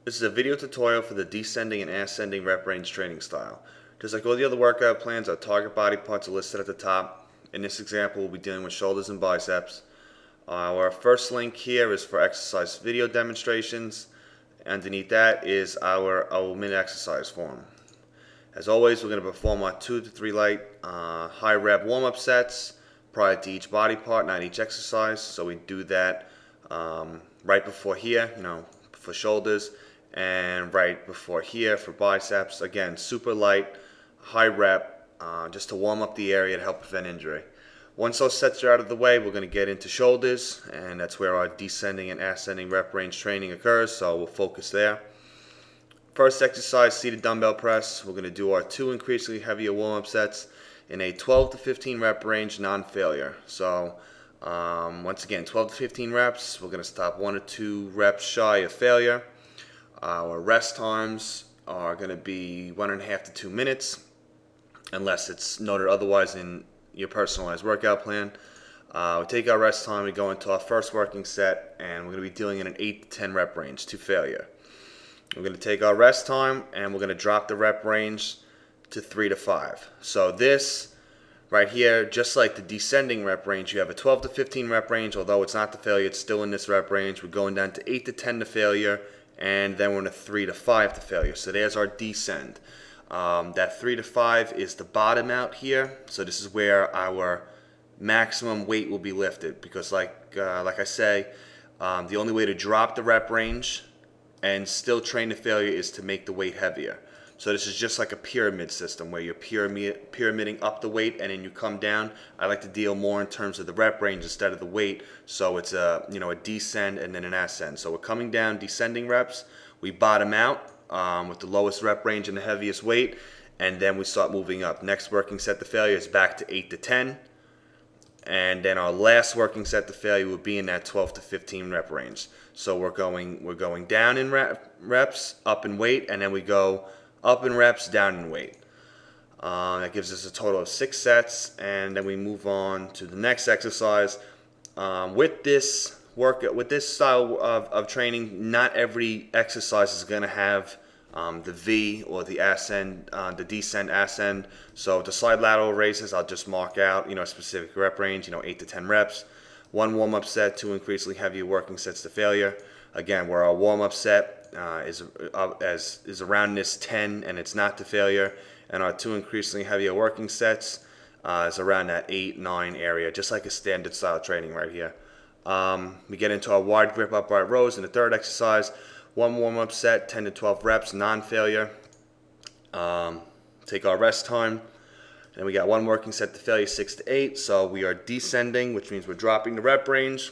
This is a video tutorial for the descending and ascending rep range training style. Just like all the other workout plans, our target body parts are listed at the top. In this example, we'll be dealing with shoulders and biceps. Our first link here is for exercise video demonstrations. Underneath that is our minute exercise form. As always, we're going to perform our 2 to 3 light high rep warm-up sets prior to each body part, not each exercise. So we do that right before here, for shoulders, and right before here for biceps. Again, super light, high rep, just to warm up the area to help prevent injury. Once those sets are out of the way, we're going to get into shoulders, and that's where our descending and ascending rep range training occurs, so we'll focus there. First exercise, seated dumbbell press. We're going to do our 2 increasingly heavier warm-up sets in a 12 to 15 rep range, non-failure. So once again, 12 to 15 reps. We're going to stop 1 or 2 reps shy of failure. Our rest times are going to be 1.5 to 2 minutes, unless it's noted otherwise in your personalized workout plan. We take our rest time, we go into our first working set, and we're going to be dealing in an 8 to 10 rep range to failure. We're going to take our rest time, and we're going to drop the rep range to 3 to 5. So this right here, just like the descending rep range, you have a 12 to 15 rep range. Although it's not to failure, it's still in this rep range. We're going down to 8 to 10 to failure, and then we're in a 3 to 5 to failure. So there's our descend. That 3 to 5 is the bottom out here. So this is where our maximum weight will be lifted, because like I say, the only way to drop the rep range and still train to failure is to make the weight heavier. So this is just like a pyramid system where you're pyramiding up the weight and then you come down. I like to deal more in terms of the rep range instead of the weight. So it's a descend and then an ascend. So we're coming down, descending reps. We bottom out with the lowest rep range and the heaviest weight, and then we start moving up. Next working set to failure is back to 8 to 10. And then our last working set to failure will be in that 12 to 15 rep range. So we're going down in reps, up in weight, and then we go up in reps, down in weight. That gives us a total of 6 sets, and then we move on to the next exercise. With this style of training, not every exercise is going to have the V or the ascend, the descend, ascend. So to slide lateral raises, I'll just mark out a specific rep range, 8 to 10 reps. 1 warm-up set, 2 increasingly heavier working sets to failure. Again, where our warm-up set is around this 10 and it's not to failure, and our 2 increasingly heavier working sets is around that 8, 9 area, just like a standard style training right here. We get into our wide grip upright rows in the third exercise. 1 warm-up set, 10 to 12 reps, non-failure. Take our rest time. Then we got 1 working set to failure, 6 to 8. So we are descending, which means we're dropping the rep range,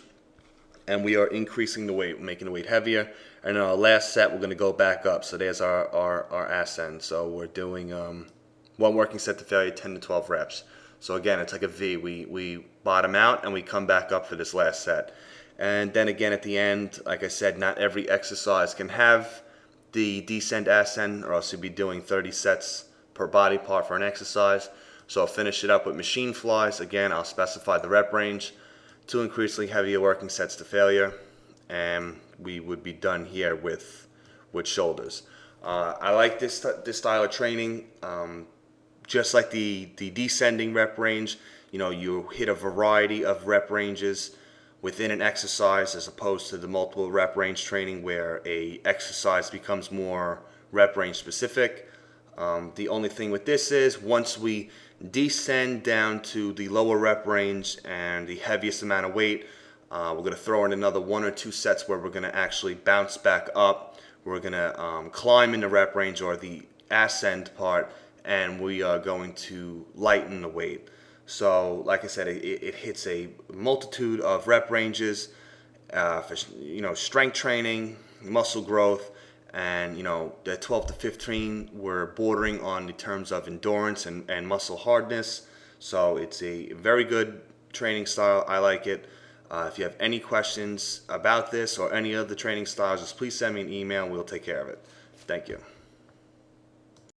and we are increasing the weight, making the weight heavier. And in our last set, we're going to go back up. So there's our ascend. So we're doing 1 working set to failure, 10 to 12 reps. So again, it's like a V. We bottom out and we come back up for this last set. And then again at the end, like I said, not every exercise can have the descend, ascend, or else you'd be doing 30 sets per body part for an exercise. So I'll finish it up with machine flies. Again, I'll specify the rep range, 2 increasingly heavier working sets to failure, and we would be done here with shoulders. I like this style of training. Just like the descending rep range, you hit a variety of rep ranges within an exercise, as opposed to the multiple rep range training where a exercise becomes more rep range specific. The only thing with this is once we descend down to the lower rep range and the heaviest amount of weight, we're going to throw in another 1 or 2 sets where we're going to actually bounce back up. We're going to climb in the rep range or the ascend part, and we are going to lighten the weight. So like I said, it hits a multitude of rep ranges for strength training, muscle growth, and the 12 to 15 we're bordering on the terms of endurance and muscle hardness. So it's a very good training style. I like it. If you have any questions about this or any of the training styles, just please send me an email and we'll take care of it. Thank you.